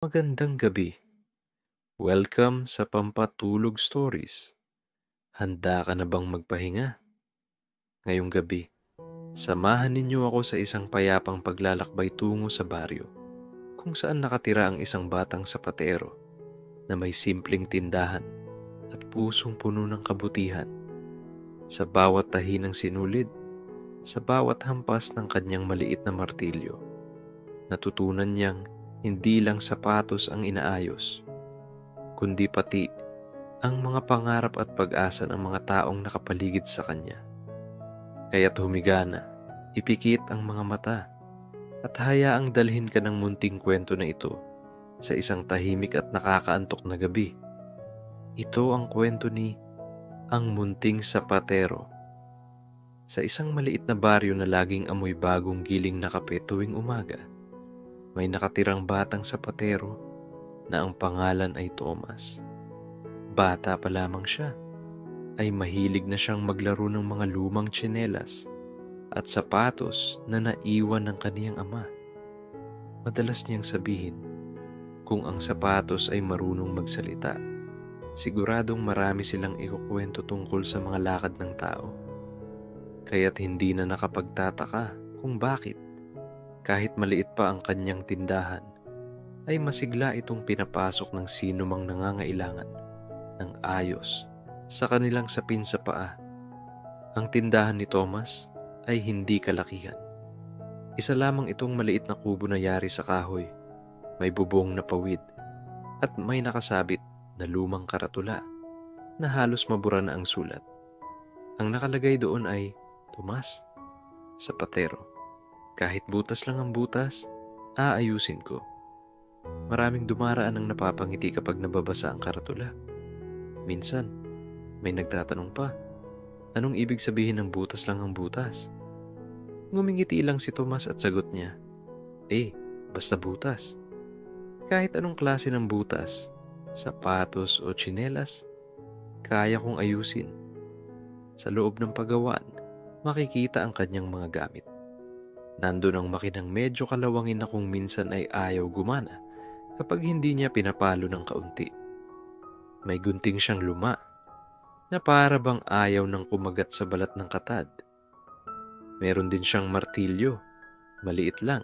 Magandang gabi. Welcome sa Pampatulog Stories. Handa ka na bang magpahinga? Ngayong gabi, samahan ninyo ako sa isang payapang paglalakbay tungo sa baryo, kung saan nakatira ang isang batang sapatero na may simpleng tindahan at pusong puno ng kabutihan. Sa bawat tahi ng sinulid, sa bawat hampas ng kanyang maliit na martilyo, natutunan niyang hindi lang sapatos ang inaayos, kundi pati ang mga pangarap at pag-asa ng mga taong nakapaligid sa kanya. Kaya't humiga na, ipikit ang mga mata, at hayaang dalhin ka ng munting kwento na ito sa isang tahimik at nakakaantok na gabi. Ito ang kwento ni Ang Munting Sapatero. Sa isang maliit na baryo na laging amoy bagong giling na kape tuwing umaga, may nakatirang batang sapatero na ang pangalan ay Thomas. Bata pa lamang siya, ay mahilig na siyang maglaro ng mga lumang tsinelas at sapatos na naiwan ng kaniyang ama. Madalas niyang sabihin, kung ang sapatos ay marunong magsalita, siguradong marami silang ikukwento tungkol sa mga lakad ng tao. Kaya't hindi na nakapagtataka kung bakit, kahit maliit pa ang kanyang tindahan, ay masigla itong pinapasok ng sino mang nangangailangan ng ayos sa kanilang sapin sa paa. Ang tindahan ni Thomas ay hindi kalakihan. Isa lamang itong maliit na kubo na yari sa kahoy, may bubong na pawid, at may nakasabit na lumang karatula na halos mabura na ang sulat. Ang nakalagay doon ay, Tomas, Sapatero. Kahit butas lang ang butas, aayusin ko. Maraming dumaraan ang napapangiti kapag nababasa ang karatula. Minsan, may nagtatanong pa, anong ibig sabihin ng butas lang ang butas? Ngumingiti lang si Tomas at sagot niya, basta butas. Kahit anong klase ng butas, sapatos o tsinelas, kaya kong ayusin. Sa loob ng paggawaan, makikita ang kanyang mga gamit. Nandun ang makinang medyo kalawangin na kung minsan ay ayaw gumana kapag hindi niya pinapalo ng kaunti. May gunting siyang luma na para bang ayaw ng kumagat sa balat ng katad. Meron din siyang martilyo, maliit lang,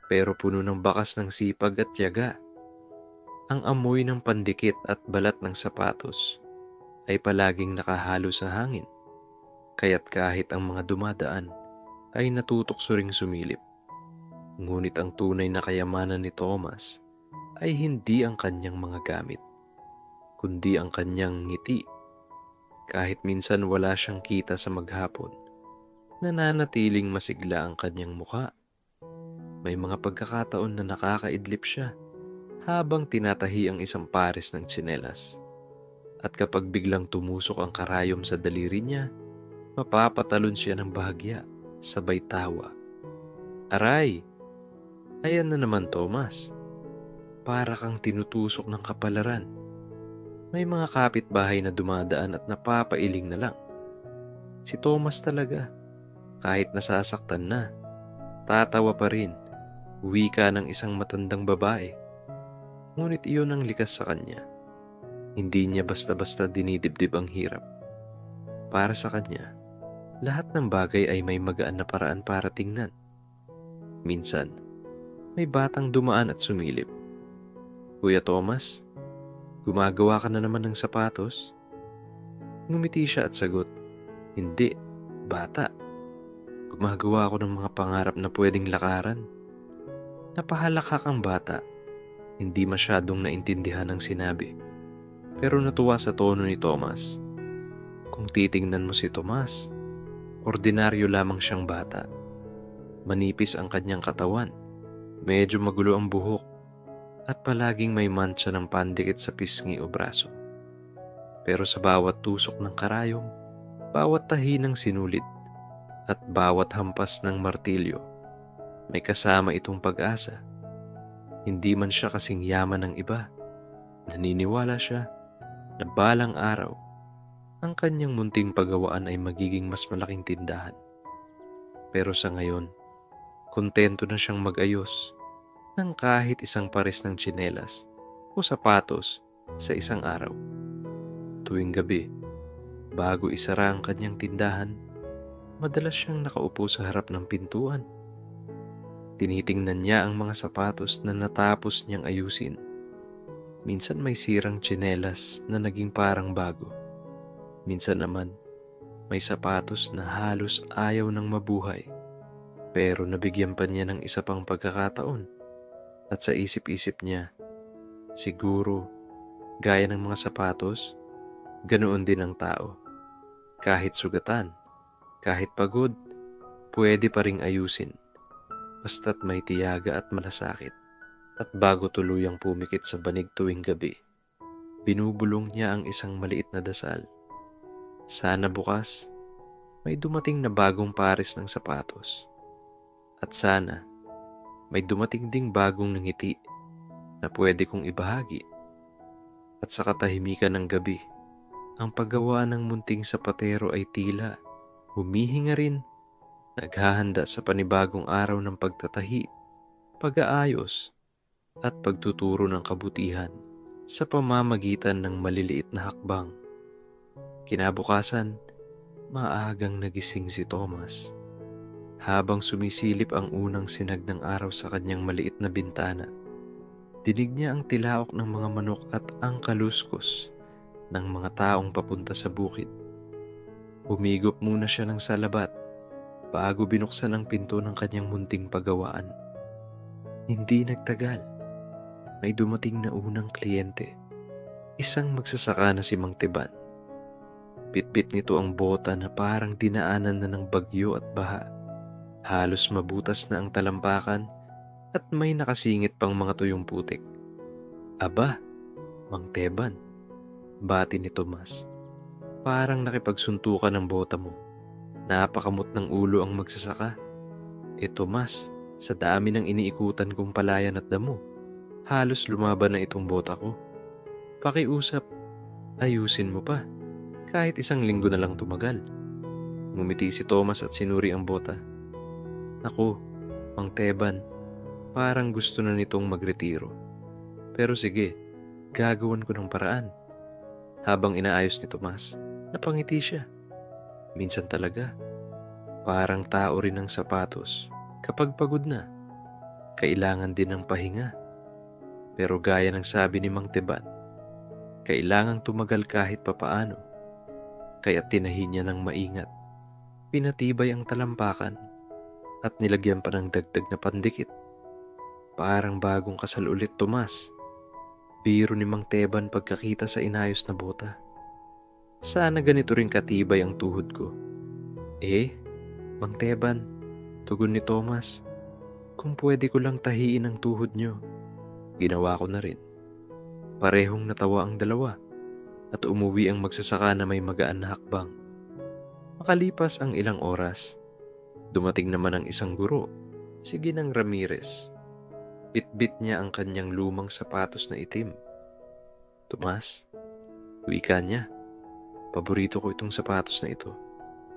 pero puno ng bakas ng sipag at tiyaga. Ang amoy ng pandikit at balat ng sapatos ay palaging nakahalo sa hangin, kaya't kahit ang mga dumadaan ay natutokso ring sumilip. Ngunit ang tunay na kayamanan ni Thomas ay hindi ang kanyang mga gamit, kundi ang kanyang ngiti. Kahit minsan wala siyang kita sa maghapon, nananatiling masigla ang kanyang mukha. May mga pagkakataon na nakakaidlip siya habang tinatahi ang isang pares ng tsinelas. At kapag biglang tumusok ang karayom sa daliri niya, mapapatalon siya ng bahagya, sabay tawa. Aray! Ayan na naman, Thomas. Para kang tinutusok ng kapalaran. May mga kapitbahay na dumadaan at napapailing na lang. Si Thomas talaga, kahit nasasaktan na, tatawa pa rin, wika ng isang matandang babae. Ngunit iyon ang likas sa kanya. Hindi niya basta-basta dinidibdib ang hirap. Para sa kanya, lahat ng bagay ay may magaan na paraan para tingnan. Minsan, may batang dumaan at sumilip. Kuya Thomas, gumagawa ka na naman ng sapatos? Ngumiti siya at sagot, hindi, bata. Gumagawa ako ng mga pangarap na pwedeng lakaran. Napahalakhak ang bata. Hindi masyadong naintindihan ang sinabi. Pero natuwa sa tono ni Thomas. Kung titingnan mo si Thomas, ordinaryo lamang siyang bata. Manipis ang kanyang katawan, medyo magulo ang buhok, at palaging may mantsa ng pandikit sa pisngi o braso. Pero sa bawat tusok ng karayom, bawat tahi ng sinulid, at bawat hampas ng martilyo, may kasama itong pag-asa. Hindi man siya kasing yaman ng iba, naniniwala siya na balang araw, ang kanyang munting paggawaan ay magiging mas malaking tindahan. Pero sa ngayon, kontento na siyang mag-ayos, ng kahit isang pares ng tsinelas o sapatos sa isang araw. Tuwing gabi, bago isara ang kanyang tindahan, madalas siyang nakaupo sa harap ng pintuan. Tinitingnan niya ang mga sapatos na natapos niyang ayusin. Minsan may sirang tsinelas na naging parang bago. Minsan naman, may sapatos na halos ayaw ng mabuhay. Pero nabigyan pa niya ng isa pang pagkakataon. At sa isip-isip niya, siguro, gaya ng mga sapatos, ganoon din ang tao. Kahit sugatan, kahit pagod, pwede pa ring ayusin. Basta't may tiyaga at malasakit. At bago tuluyang pumikit sa banig tuwing gabi, binubulong niya ang isang maliit na dasal. Sana bukas, may dumating na bagong pares ng sapatos. At sana, may dumating ding bagong ngiti na pwede kong ibahagi. At sa katahimikan ng gabi, ang paggawa ng munting sapatero ay tila humihinga rin, naghahanda sa panibagong araw ng pagtatahi, pag-aayos, at pagtuturo ng kabutihan sa pamamagitan ng maliliit na hakbang. Kinabukasan, maagang nagising si Thomas. Habang sumisilip ang unang sinag ng araw sa kanyang maliit na bintana, dinig niya ang tilaok ng mga manok at ang kaluskos ng mga taong papunta sa bukid. Humigop muna siya ng salabat bago binuksan ang pinto ng kanyang munting pagawaan. Hindi nagtagal, may dumating na unang kliyente. Isang magsasaka na si Mang Teban. Bitbit nito ang bota na parang dinaanan na ng bagyo at baha. Halos mabutas na ang talampakan at may nakasingit pang mga tuyong putik. Aba, Mang Teban, bati ni Tomas. Parang nakipagsuntukan ng bota mo. Napakamot ng ulo ang magsasaka. Tomas, sa dami ng iniikutan kong palayan at damo, halos lumaban na itong bota ko. Pakiusap, ayusin mo pa. Kahit isang linggo na lang tumagal. Ngumiti si Thomas at sinuri ang bota. Naku, Mang Teban, parang gusto na nitong magretiro. Pero sige, gagawan ko ng paraan. Habang inaayos ni Tomas, napangiti siya. Minsan talaga, parang tao rin ang sapatos kapag pagod na. Kailangan din ng pahinga. Pero gaya ng sabi ni Mang Teban, kailangang tumagal kahit papaano. Kaya tinahi niya ng maingat. Pinatibay ang talampakan at nilagyan pa ng dagdag na pandikit. Parang bagong kasal ulit, Tomas. Biro ni Mang Teban pagkakita sa inayos na bota. Sana ganito rin katibay ang tuhod ko. Mang Teban, tugon ni Thomas, kung pwede ko lang tahiin ang tuhod nyo. Ginawa ko na rin. Parehong natawa ang dalawa at umuwi ang magsasaka na may magaan na hakbang. Makalipas ang ilang oras, dumating naman ang isang guro, si Ginang Ramirez. Bitbit niya ang kanyang lumang sapatos na itim. Tomas, wika niya, paborito ko itong sapatos na ito.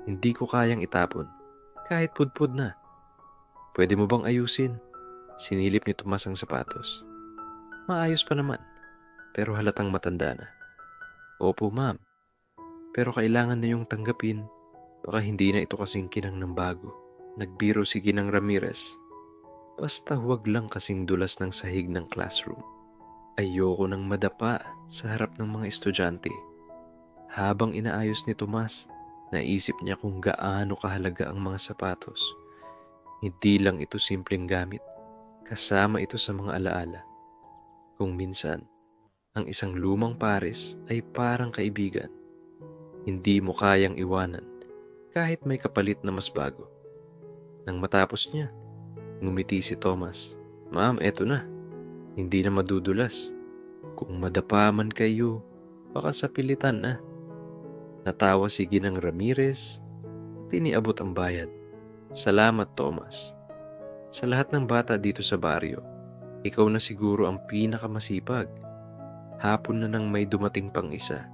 Hindi ko kayang itapon, kahit pudpud na. Pwede mo bang ayusin? Sinilip ni Tomas ang sapatos. Maayos pa naman, pero halatang matanda na. Opo, ma'am. Pero kailangan na yung tanggapin. Baka hindi na ito kasing kinang ng bago. Nagbiro si Ginang Ramirez. Basta huwag lang kasing dulas ng sahig ng classroom. Ayoko nang madapa sa harap ng mga estudyante. Habang inaayos ni Tomas, naisip niya kung gaano kahalaga ang mga sapatos. Hindi lang ito simpleng gamit. Kasama ito sa mga alaala. Kung minsan, ang isang lumang pares ay parang kaibigan. Hindi mo kayang iwanan kahit may kapalit na mas bago. Nang matapos niya, ngumiti si Thomas. Ma'am, eto na. Hindi na madudulas. Kung madapa man kayo, baka sa pilitan na. Natawa si Ginang Ramirez at iniabot ang bayad. Salamat, Thomas. Sa lahat ng bata dito sa baryo, ikaw na siguro ang pinakamasipag. Hapon na nang may dumating pang isa.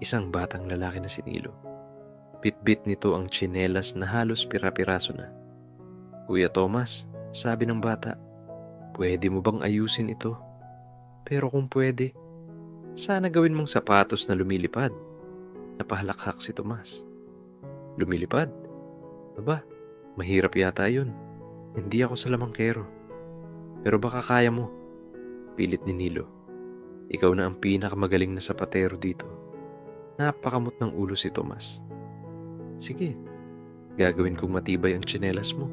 Isang batang lalaki na sinilo. Bitbit nito ang tsinelas na halos pira-piraso na. Kuya Thomas, sabi ng bata, Pwede mo bang ayusin ito? Pero kung pwede, sana gawin mong sapatos na lumilipad. Napahalakhak si Tomas. Lumilipad? Aba, mahirap yata yun. Hindi ako salamangkero. Pero baka kaya mo. Pilit ni Nilo. Ikaw na ang pinakamagaling na sapatero dito. Napakamot ng ulo si Tomas. Sige, gagawin kong matibay ang tsinelas mo.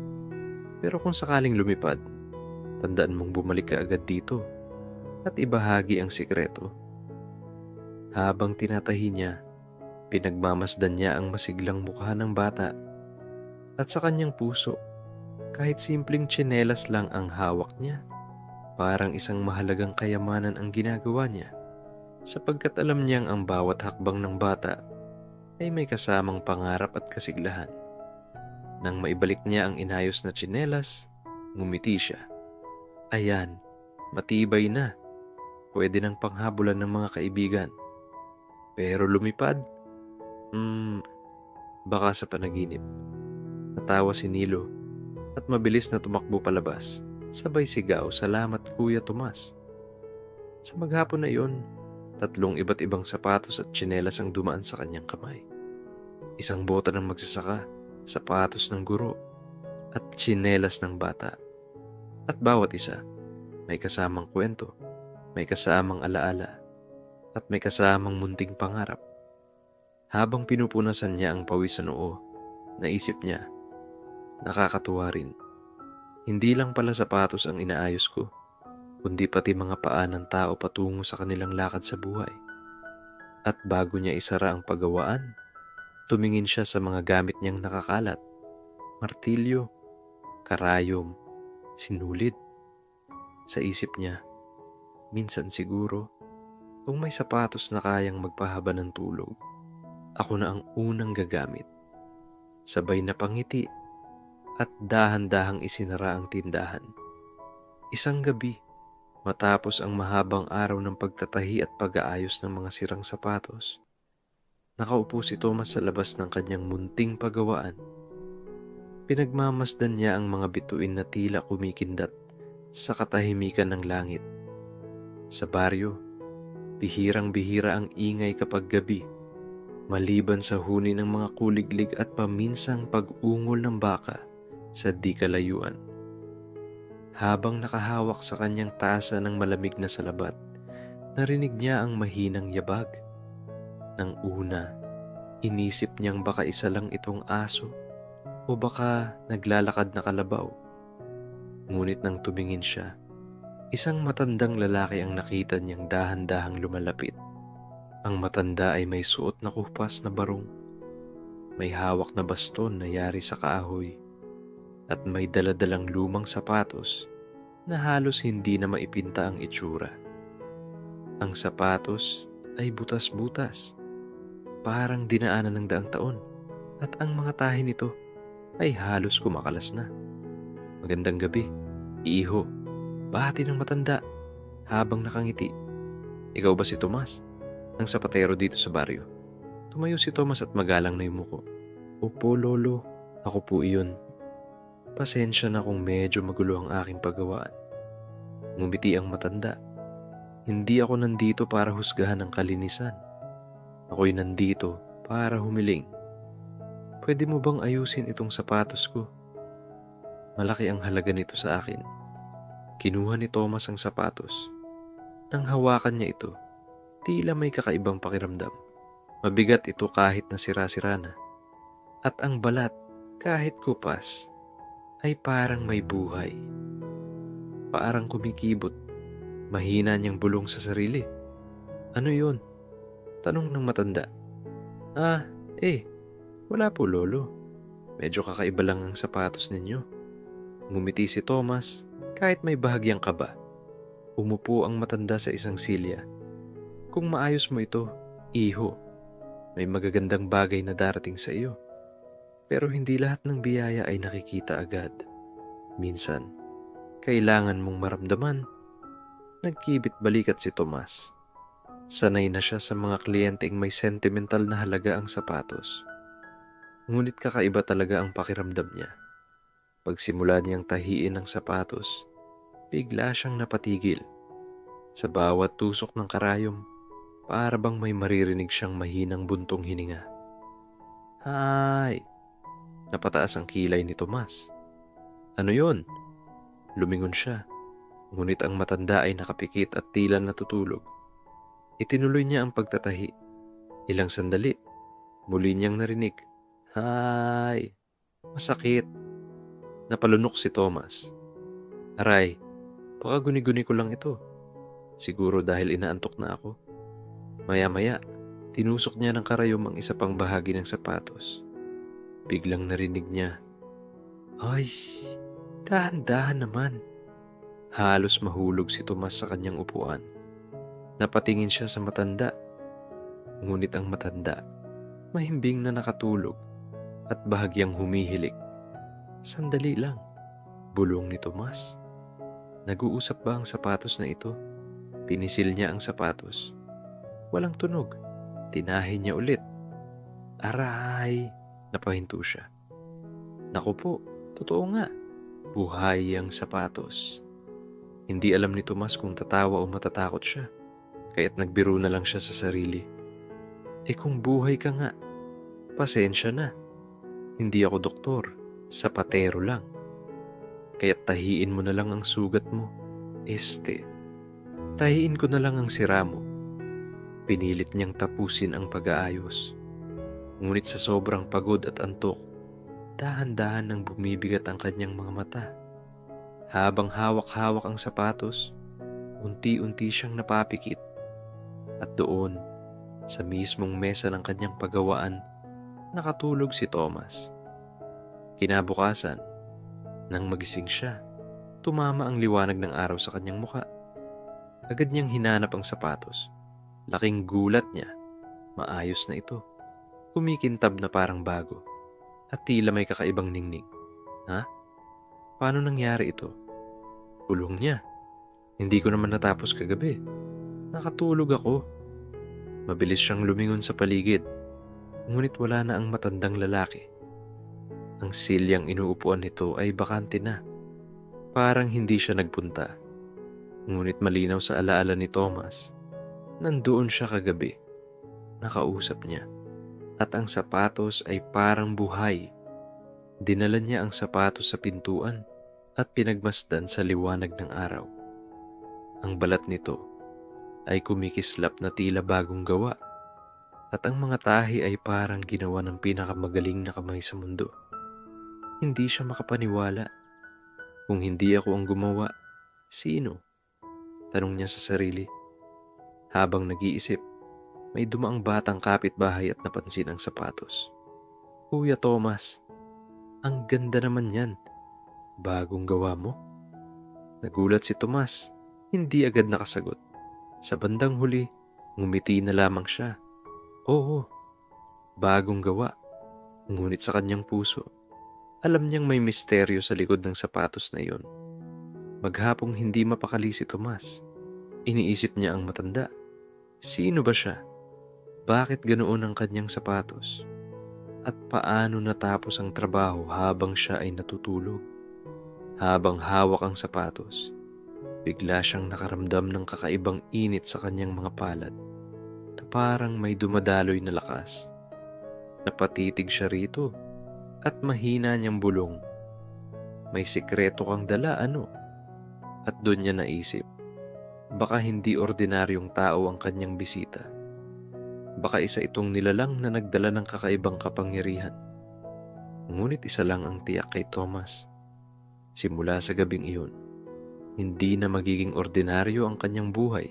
Pero kung sakaling lumipad, tandaan mong bumalik ka agad dito at ibahagi ang sikreto. Habang tinatahi niya, pinagmamasdan niya ang masiglang mukha ng bata at sa kanyang puso, kahit simpleng tsinelas lang ang hawak niya, parang isang mahalagang kayamanan ang ginagawa niya sapagkat alam niyang ang bawat hakbang ng bata ay may kasamang pangarap at kasiglahan. Nang maibalik niya ang inayos na tsinelas, ngumiti siya. Ayan, matibay na. Pwede nang panghabulan ng mga kaibigan. Pero lumipad? Baka sa panaginip. Natawa si Nilo at mabilis na tumakbo palabas. Sabay sigaw, "Salamat Kuya Tomas." Sa maghapon na iyon, 3 iba't ibang sapatos at tsinelas ang dumaan sa kanyang kamay. Isang bota ng magsasaka, sapatos ng guro, at tsinelas ng bata. At bawat isa, may kasamang kwento, may kasamang alaala, at may kasamang munting pangarap. Habang pinupunasan niya ang pawis sa noo, naisip niya, nakakatuwa rin. Hindi lang pala sapatos ang inaayos ko, kundi pati mga paa ng tao patungo sa kanilang lakad sa buhay. At bago niya isara ang paggawaan, tumingin siya sa mga gamit niyang nakakalat. Martilyo, karayom, sinulid. Sa isip niya, minsan siguro, kung may sapatos na kayang magpahaba ng tulog, ako na ang unang gagamit. Sabay na pangiti at dahan-dahang isinara ang tindahan. Isang gabi, matapos ang mahabang araw ng pagtatahi at pag-aayos ng mga sirang sapatos, nakaupo si Tomas sa labas ng kanyang munting pagawaan. Pinagmamasdan niya ang mga bituin na tila kumikindat sa katahimikan ng langit. Sa baryo, bihirang-bihira ang ingay kapag gabi, maliban sa huni ng mga kuliglig at paminsang pag-ungol ng baka sa di kalayuan. Habang nakahawak sa kanyang tasa ng malamig na salabat, narinig niya ang mahinang yabag. Nang una, inisip niyang baka isa lang itong aso o baka naglalakad na kalabaw. Ngunit nang tumingin siya, isang matandang lalaki ang nakita niyang dahan-dahang lumalapit. Ang matanda ay may suot na kupas na barong, may hawak na baston na yari sa kahoy, at may daladalang lumang sapatos na halos hindi na maipinta ang itsura. Ang sapatos ay butas-butas, parang dinaanan ng daang taon, at ang mga tahi nito ay halos kumakalas na. "Magandang gabi, iho," bahati ng matanda habang nakangiti. "Ikaw ba si Tomas, ang sapatero dito sa baryo?" Tumayo si Tomas at magalang na yumuko. "Opo, lolo, ako po iyon. Pasensya na kung medyo magulo ang aking paggawaan." Ngumiti ang matanda. "Hindi ako nandito para husgahan ang kalinisan. Ako'y nandito para humiling. Pwede mo bang ayusin itong sapatos ko? Malaki ang halaga nito sa akin." Kinuha ni Tomas ang sapatos. Nang hawakan niya ito, tila may kakaibang pakiramdam. Mabigat ito kahit na sira-sira na. At ang balat, kahit kupas, ay parang may buhay. Parang kumikibot. Mahina niyang bulong sa sarili. "Ano yun?" tanong ng matanda. Wala po lolo. Medyo kakaiba lang ang sapatos ninyo." Ngumiti si Tomas kahit may bahagyang kaba. Umupo ang matanda sa isang silya. "Kung maayos mo ito, iho, may magagandang bagay na darating sa iyo. Pero hindi lahat ng biyaya ay nakikita agad. Minsan, kailangan mong maramdaman." Nagkibit balikat si Tomas. Sanay na siya sa mga kliyenteng may sentimental na halaga ang sapatos. Ngunit kakaiba talaga ang pakiramdam niya. Pagsimula niyang tahiin ang sapatos, Bigla siyang napatigil. Sa bawat tusok ng karayom, para bang may maririnig siyang mahinang buntong hininga. Hay! Napataas ang kilay ni Tomas. Ano yon? Lumingon siya, ngunit ang matanda ay nakapikit at tila natutulog. Itinuloy niya ang pagtatahi. Ilang sandali, muli niyang narinig. Hay! Masakit! Napalunok si Tomas. Aray, baka guni-guni ko lang ito. Siguro dahil inaantok na ako. Maya-maya, tinusok niya ng karayom ang isa pang bahagi ng sapatos. Biglang narinig niya, ay, dahan-dahan naman. Halos mahulog si Tomas sa kanyang upuan. Napatingin siya sa matanda. Ngunit ang matanda, mahimbing na nakatulog at bahagyang humihilik. Sandali lang, bulong ni Tomas. Nag-uusap ba ang sapatos na ito? Pinisil niya ang sapatos. Walang tunog. Tinahi niya ulit. Aray! Napahinto siya. Naku po, totoo nga. Buhay ang sapatos. Hindi alam ni Tomas kung tatawa o matatakot siya. Kaya't nagbiro na lang siya sa sarili. Kung buhay ka nga, pasensya na. Hindi ako doktor, sapatero lang. Kaya't tahiin mo na lang ang sugat mo. Tahiin ko na lang ang sira mo. Pinilit niyang tapusin ang pag-aayos. Ngunit sa sobrang pagod at antok, dahan-dahan nang bumibigat ang kanyang mga mata. Habang hawak-hawak ang sapatos, unti-unti siyang napapikit. At doon, sa mismong mesa ng kanyang paggawaan, nakatulog si Tomas. Kinabukasan, nang magising siya, tumama ang liwanag ng araw sa kanyang muka. Agad niyang hinanap ang sapatos. Laking gulat niya. Maayos na ito. Kumikintab na parang bago. At tila may kakaibang ningning. Ha? Paano nangyari ito? Bulong niya. Hindi ko naman natapos kagabi. Nakatulog ako. Mabilis siyang lumingon sa paligid. Ngunit wala na ang matandang lalaki. Ang silyang inuupuan nito ay bakante na. Parang hindi siya nagpunta. Ngunit malinaw sa alaala ni Tomas, nandoon siya kagabi. Nakausap niya. At ang sapatos ay parang buhay. Dinala niya ang sapatos sa pintuan at pinagmasdan sa liwanag ng araw. Ang balat nito ay kumikislap na tila bagong gawa. At ang mga tahi ay parang ginawa ng pinakamagaling na kamay sa mundo. Hindi siya makapaniwala. Kung hindi ako ang gumawa, sino? Tanong niya sa sarili. Habang nag-iisip, may dumaang batang kapitbahay at napansin ang sapatos. Kuya Tomas, ang ganda naman yan. Bagong gawa mo? Nagulat si Tomas. Hindi agad nakasagot. Sa bandang huli, ngumiti na lamang siya. Oo, bagong gawa. Ngunit sa kanyang puso, alam niyang may misteryo sa likod ng sapatos na iyon. Maghapong hindi mapakali si Tomas. Iniisip niya ang matanda. Sino ba siya? Bakit ganoon ang kanyang sapatos? At paano natapos ang trabaho habang siya ay natutulog? Habang hawak ang sapatos, bigla siyang nakaramdam ng kakaibang init sa kanyang mga palad na parang may dumadaloy na lakas. Napatitig siya rito at mahina niyang bulong. May sikreto kang dala, ano? At doon niya naisip, baka hindi ordinaryong tao ang kanyang bisita. Baka isa itong nilalang na nagdala ng kakaibang kapangyarihan. Ngunit isa lang ang tiyak kay Tomas. Simula sa gabing iyon, hindi na magiging ordinaryo ang kanyang buhay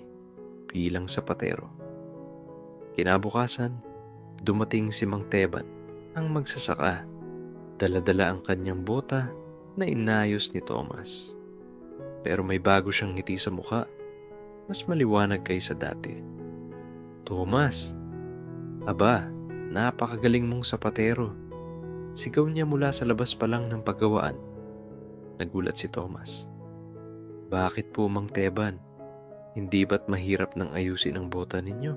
bilang sapatero. Kinabukasan, dumating si Mang Teban, ang magsasaka. Dala-dala ang kanyang bota na inayos ni Tomas. Pero may bago siyang ngiti sa mukha, mas maliwanag kaysa dati. Tomas, aba, napakagaling mong sapatero. Sigaw niya mula sa labas pa lang ng paggawaan. Nagulat si Tomas. Bakit po, Mang Teban? Hindi ba't mahirap nang ayusin ang bota ninyo?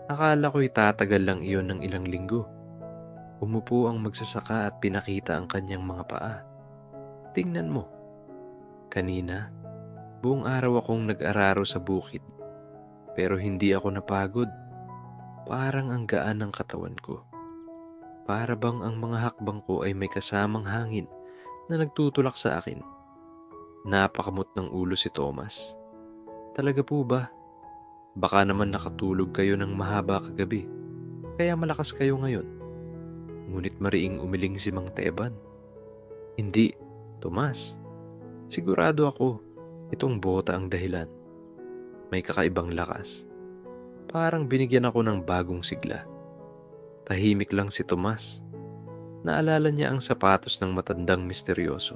Akala ko'y tatagal lang iyon ng ilang linggo. Umupo ang magsasaka at pinakita ang kanyang mga paa. Tingnan mo. Kanina, Buong araw akong nag-araro sa bukid, pero hindi ako napagod. Parang ang gaan ng katawan ko. Para bang ang mga hakbang ko ay may kasamang hangin na nagtutulak sa akin. Napakamot ng ulo si Thomas. Talaga po ba? Baka naman nakatulog kayo ng mahaba kagabi, kaya malakas kayo ngayon. Ngunit mariing umiling si Mang Teban. Hindi, Tomas. Sigurado ako, itong bota ang dahilan. May kakaibang lakas. Parang binigyan ako ng bagong sigla. Tahimik lang si Tomas. Naalala niya ang sapatos ng matandang misteryoso.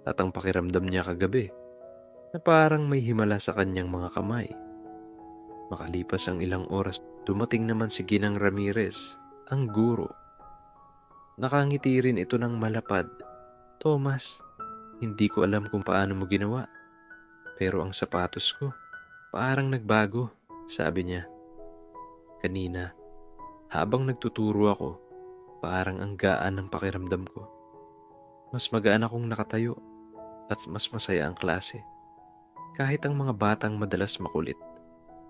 At ang pakiramdam niya kagabi, na parang may himala sa kanyang mga kamay. Makalipas ang ilang oras, dumating naman si Ginang Ramirez, ang guro. Nakangiti rin ito ng malapad. Thomas, hindi ko alam kung paano mo ginawa. Pero ang sapatos ko, parang nagbago, sabi niya. Kanina, habang nagtuturo ako, parang ang gaan ng pakiramdam ko. Mas magaan akong nakatayo at mas masaya ang klase. Kahit ang mga batang madalas makulit,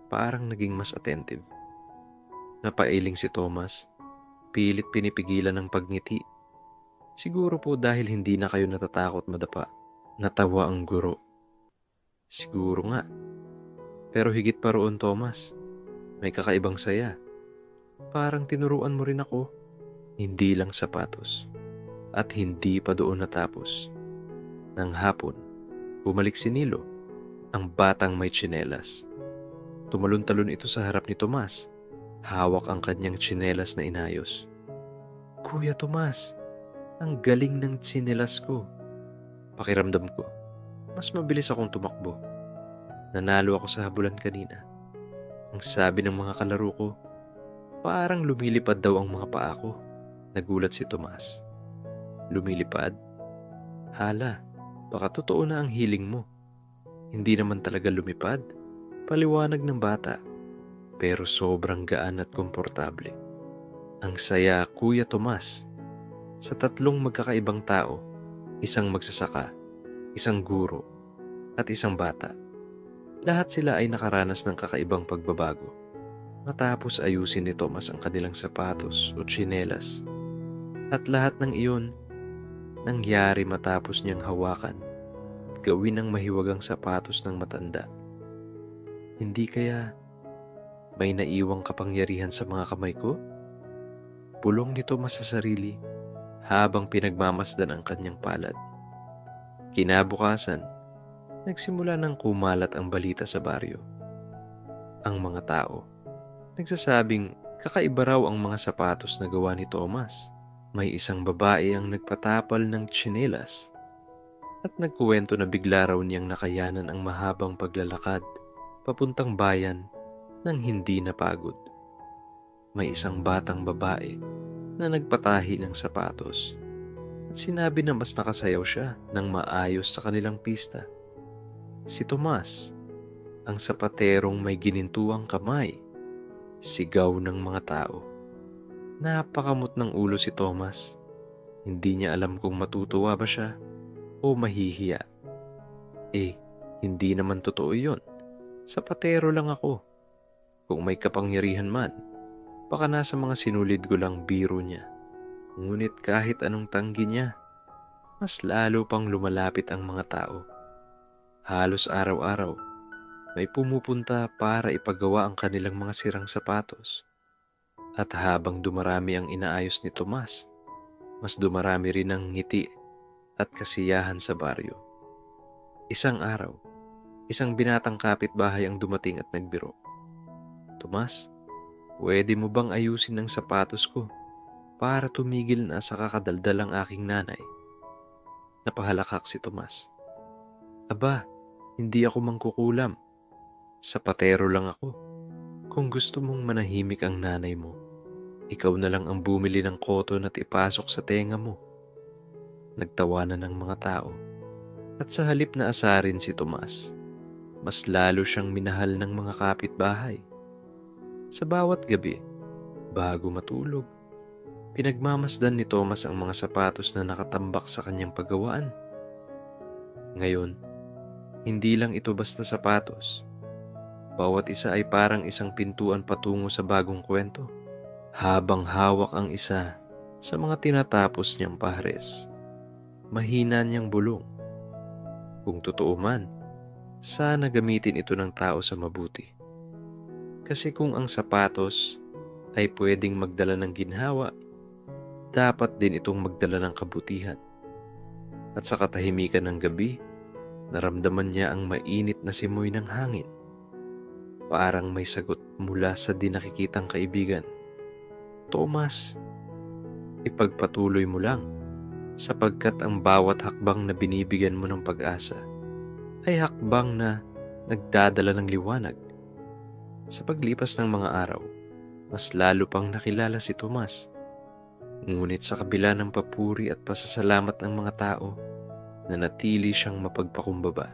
parang naging mas attentive. Napailing si Thomas, pilit pinipigilan ng pagngiti. Siguro po dahil hindi na kayo natatakot madapa. Natawa ang guro. Siguro nga. Pero higit pa roon, Thomas, may kakaibang saya. Parang tinuruan mo rin ako. Hindi lang sapatos. At hindi pa doon natapos. Nang hapon, bumalik si Nilo, ang batang may tsinelas. Tumalon-talon ito sa harap ni Tomas. Hawak ang kanyang tsinelas na inayos. Kuya Tomas, ang galing ng tsinelas ko. Pakiramdam ko, mas mabilis akong tumakbo. Nanalo ako sa habulan kanina. Ang sabi ng mga kalaro ko, parang lumilipad daw ang mga paa ko. Nagulat si Tomas. Lumilipad? Hala, baka totoo na ang hiling mo. Hindi naman talaga lumipad. Paliwanag ng bata, pero sobrang gaan at komportable. Ang saya, Kuya Tomas. Sa tatlong magkakaibang tao, isang magsasaka, isang guro, at isang bata. Lahat sila ay nakaranas ng kakaibang pagbabago. Matapos ayusin ni Tomas ang kanilang sapatos o tsinelas. At lahat ng iyon, nangyari matapos niyang hawakan at gawin ang mahiwagang sapatos ng matanda. Hindi kaya may naiwang kapangyarihan sa mga kamay ko? Bulong ni Tomas sa sarili habang pinagmamasdan ang kanyang palad. Kinabukasan, nagsimula ng kumalat ang balita sa baryo. Ang mga tao, nagsasabing kakaiba raw ang mga sapatos na gawa ni Thomas. May isang babae ang nagpatapal ng tsinelas at nagkuwento na bigla raw niyang nakayanan ang mahabang paglalakad papuntang bayan nang hindi napagod. May isang batang babae na nagpatahi ng sapatos at sinabi na mas nakasayaw siya ng maayos sa kanilang pista. Si Tomas, ang sapaterong may ginintuang kamay, sigaw ng mga tao. Napakamot ng ulo si Tomas. Hindi niya alam kung matutuwa ba siya o mahihiya. Hindi naman totoo yun. Sapatero lang ako. Kung may kapangyarihan man, baka nasa mga sinulid ko lang biro niya. Ngunit kahit anong tanggi niya, mas lalo pang lumalapit ang mga tao. Halos araw-araw, may pumupunta para ipagawa ang kanilang mga sirang sapatos. At habang dumarami ang inaayos ni Tomas, mas dumarami rin ang ngiti at kasiyahan sa baryo. Isang araw, isang binatang kapitbahay ang dumating at nagbiro. Tomas, pwede mo bang ayusin ang sapatos ko para tumigil na sa kakadaldal ang aking nanay? Napahalakak si Tomas. Aba, hindi ako mangkukulam. Sapatero lang ako. Kung gusto mong manahimik ang nanay mo, ikaw na lang ang bumili ng koton at ipasok sa tenga mo. Nagtawanan ng mga tao. At sa halip na asarin si Tomas, mas lalo siyang minahal ng mga kapitbahay. Sa bawat gabi, bago matulog, pinagmamasdan ni Tomas ang mga sapatos na nakatambak sa kanyang paggawaan. Ngayon, Hindi lang ito basta sapatos. Bawat isa ay parang isang pintuan patungo sa bagong kwento. Habang hawak ang isa sa mga tinatapos niyang pares, mahina niyang bulong. Kung totoo man, sana gamitin ito ng tao sa mabuti. Kasi kung ang sapatos ay pwedeng magdala ng ginhawa, dapat din itong magdala ng kabutihan. At sa katahimikan ng gabi, naramdaman niya ang mainit na simoy ng hangin. Parang may sagot mula sa di nakikitang kaibigan. Thomas, ipagpatuloy mo lang, sapagkat ang bawat hakbang na binibigyan mo ng pag-asa ay hakbang na nagdadala ng liwanag. Sa paglipas ng mga araw, mas lalo pang nakilala si Tomas. Ngunit sa kabila ng papuri at pasasalamat ng mga tao, nanatili siyang mapagpakumbaba.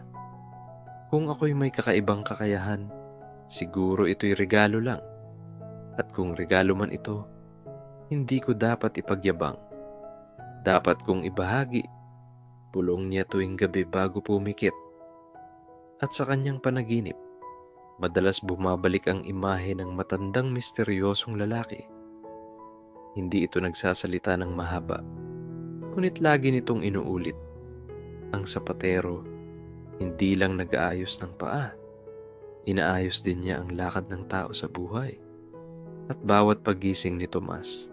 Kung ako'y may kakaibang kakayahan, siguro ito'y regalo lang. At kung regalo man ito, hindi ko dapat ipagyabang. Dapat kong ibahagi. Bulong niya tuwing gabi bago pumikit. At sa kanyang panaginip, madalas bumabalik ang imahe ng matandang misteryosong lalaki. Hindi ito nagsasalita ng mahaba, ngunit lagi nitong inuulit. Ang sapatero, hindi lang nag-aayos ng paa, inaayos din niya ang lakad ng tao sa buhay. At bawat paggising ni Tomas,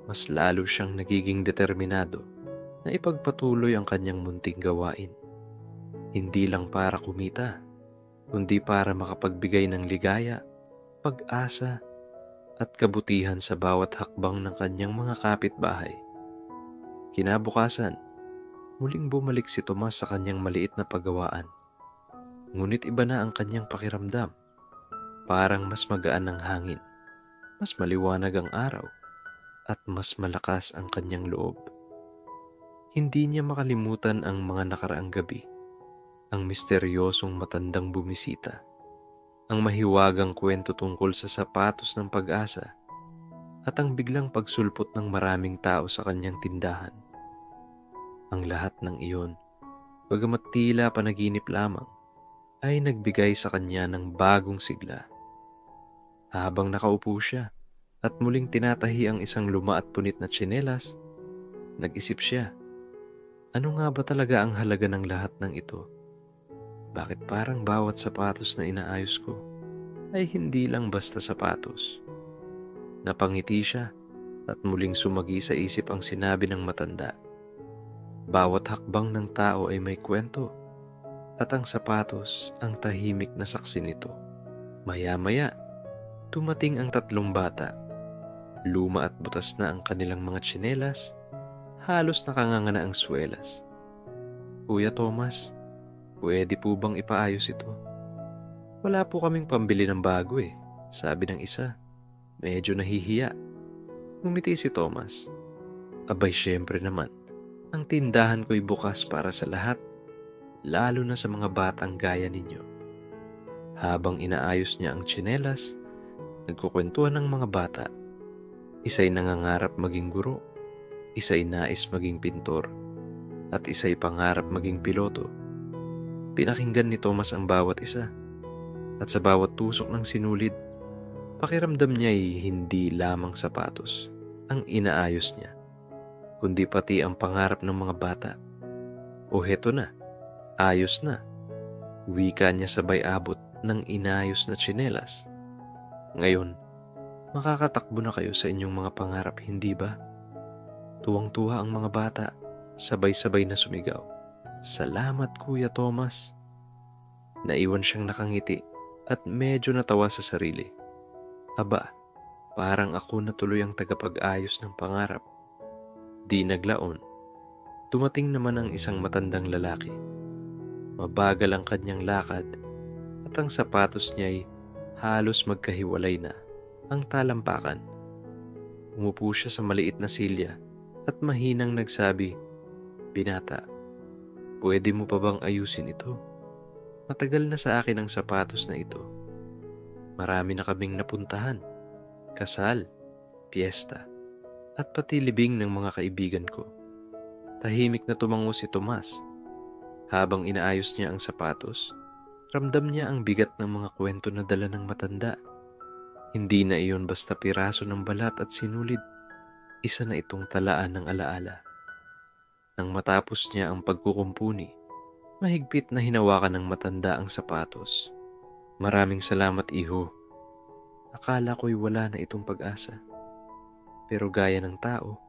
mas lalo siyang nagiging determinado na ipagpatuloy ang kanyang munting gawain. Hindi lang para kumita, kundi para makapagbigay ng ligaya, pag-asa, at kabutihan sa bawat hakbang ng kanyang mga kapitbahay. Kinabukasan, muling bumalik si Tomas sa kanyang maliit na paggawaan. Ngunit iba na ang kanyang pakiramdam. Parang mas magaan ang hangin, mas maliwanag ang araw, at mas malakas ang kanyang loob. Hindi niya makalimutan ang mga nakaraang gabi, ang misteryosong matandang bumisita, ang mahiwagang kwento tungkol sa sapatos ng pag-asa, at ang biglang pagsulpot ng maraming tao sa kanyang tindahan. Ang lahat ng iyon, bagamat tila panaginip lamang, ay nagbigay sa kanya ng bagong sigla. Habang nakaupo siya at muling tinatahi ang isang luma at punit na tsinelas, nag-isip siya, ano nga ba talaga ang halaga ng lahat ng ito? Bakit parang bawat sapatos na inaayos ko ay hindi lang basta sapatos? Napangiti siya at muling sumagi sa isip ang sinabi ng matanda. Bawat hakbang ng tao ay may kwento, at ang sapatos ang tahimik na saksi nito. Maya-maya, tumating ang tatlong bata. Luma at butas na ang kanilang mga tsinelas, halos nakanganga na ang swelas. Kuya Thomas, pwede po bang ipaayos ito? Wala po kaming pambili ng bago sabi ng isa. Medyo nahihiya. Ngumiti si Thomas. Abay, syempre naman, ang tindahan ko'y bukas para sa lahat, lalo na sa mga batang gaya ninyo. Habang inaayos niya ang tsinelas, nagkukwentuhan ng mga bata. Isa'y nangangarap maging guro, isa'y nais maging pintor, at isa'y pangarap maging piloto. Pinakinggan ni Thomas ang bawat isa, at sa bawat tusok ng sinulid, pakiramdam niya'y hindi lamang sapatos ang inaayos niya, kundi pati ang pangarap ng mga bata. O heto na, ayos na, wika niya sabay abot ng inayos na tsinelas. Ngayon, makakatakbo na kayo sa inyong mga pangarap, hindi ba? Tuwang-tuwa ang mga bata, sabay-sabay na sumigaw. Salamat, Kuya Thomas. Naiwan siyang nakangiti at medyo natawa sa sarili. Aba, parang ako na tuloy ang tagapag-ayos ng pangarap. Di naglaon, dumating naman ang isang matandang lalaki. Mabagal ang kanyang lakad at ang sapatos niya'y halos magkahiwalay na ang talampakan. Umupo siya sa maliit na silya at mahinang nagsabi, "Binata, pwede mo pa bang ayusin ito? Matagal na sa akin ang sapatos na ito. Marami na kaming napuntahan, kasal, piyesta, at pati libing ng mga kaibigan ko." Tahimik na tumango si Tomas. Habang inaayos niya ang sapatos, ramdam niya ang bigat ng mga kwento na dala ng matanda. Hindi na iyon basta piraso ng balat at sinulid. Isa na itong talaan ng alaala. Nang matapos niya ang pagkukumpuni, mahigpit na hinawakan ng matanda ang sapatos. Maraming salamat, iho. Akala ko'y wala na itong pag-asa. Pero gaya ng tao,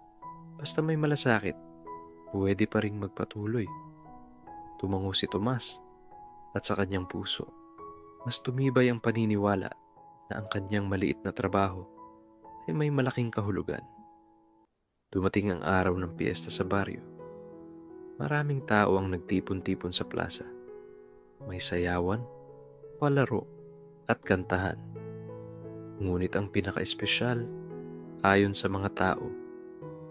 basta may malasakit, pwede pa ring magpatuloy. Tumango si Tomas at sa kanyang puso, mas tumibay ang paniniwala na ang kanyang maliit na trabaho ay may malaking kahulugan. Dumating ang araw ng piyesta sa baryo. Maraming tao ang nagtipon-tipon sa plaza. May sayawan, palaro, at kantahan. Ngunit ang pinaka-espesyal, ayon sa mga tao,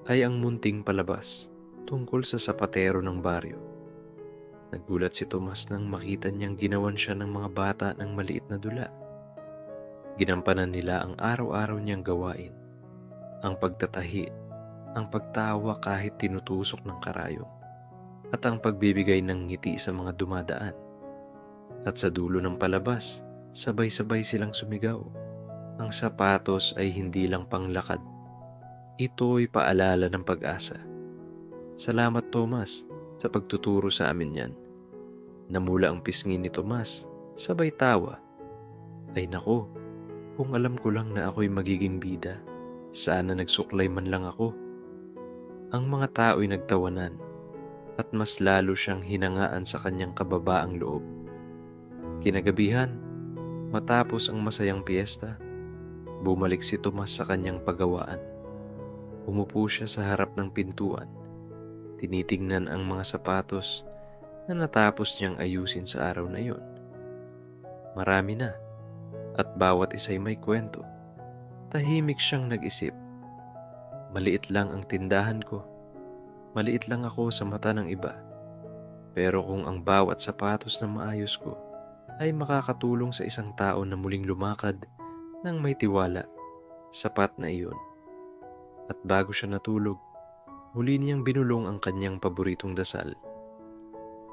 ay ang munting palabas tungkol sa sapatero ng baryo. Nagulat si Tomas nang makita niyang ginawan siya ng mga bata ng maliit na dula. Ginampanan nila ang araw-araw niyang gawain, ang pagtatahi, ang pagtawa kahit tinutusok ng karayom, at ang pagbibigay ng ngiti sa mga dumadaan. At sa dulo ng palabas, sabay-sabay silang sumigaw. Ang sapatos ay hindi lang panglakad. Ito'y paalala ng pag-asa. Salamat, Tomas, sa pagtuturo sa amin yan. Namula ang pisngi ni Tomas, sabay tawa. Ay nako, kung alam ko lang na ako'y magiging bida, sana nagsuklay man lang ako. Ang mga tao'y nagtawanan at mas lalo siyang hinangaan sa kanyang kababaang loob. Kinagabihan, matapos ang masayang piyesta, bumalik si Tomas sa kanyang paggawaan. Umupo siya sa harap ng pintuan. Tinitingnan ang mga sapatos na natapos niyang ayusin sa araw na iyon. Marami na, at bawat isa'y may kwento. Tahimik siyang nag-isip. Maliit lang ang tindahan ko. Maliit lang ako sa mata ng iba. Pero kung ang bawat sapatos na maayos ko ay makakatulong sa isang tao na muling lumakad ng may tiwala, sapat na iyon. At bago siya natulog, muli niyang binulong ang kanyang paboritong dasal.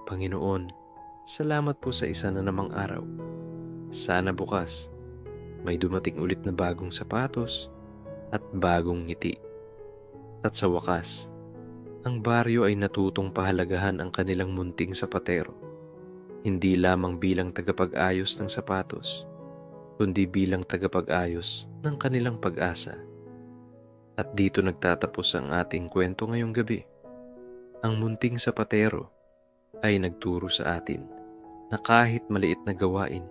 Panginoon, salamat po sa isa na namang araw. Sana bukas, may dumating ulit na bagong sapatos at bagong ngiti. At sa wakas, ang baryo ay natutong pahalagahan ang kanilang munting sapatero. Hindi lamang bilang tagapag-ayos ng sapatos, kundi bilang tagapag-ayos ng kanilang pag-asa. At dito nagtatapos ang ating kwento ngayong gabi. Ang munting sapatero ay nagturo sa atin na kahit maliit na gawain,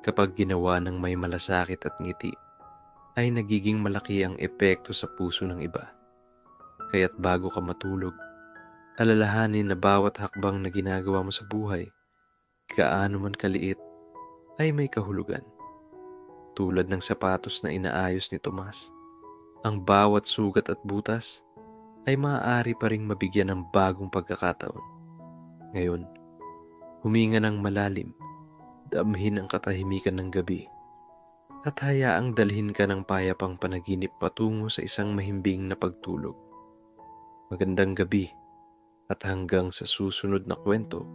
kapag ginawa ng may malasakit at ngiti, ay nagiging malaki ang epekto sa puso ng iba. Kaya't bago ka matulog, alalahanin na bawat hakbang na ginagawa mo sa buhay, gaano man kaliit, ay may kahulugan. Tulad ng sapatos na inaayos ni Tomas, ang bawat sugat at butas ay maaari pa ring mabigyan ng bagong pagkakataon. Ngayon, huminga ng malalim, damhin ang katahimikan ng gabi, at hayaang dalhin ka ng payapang panaginip patungo sa isang mahimbing na pagtulog. Magandang gabi at hanggang sa susunod na kwento.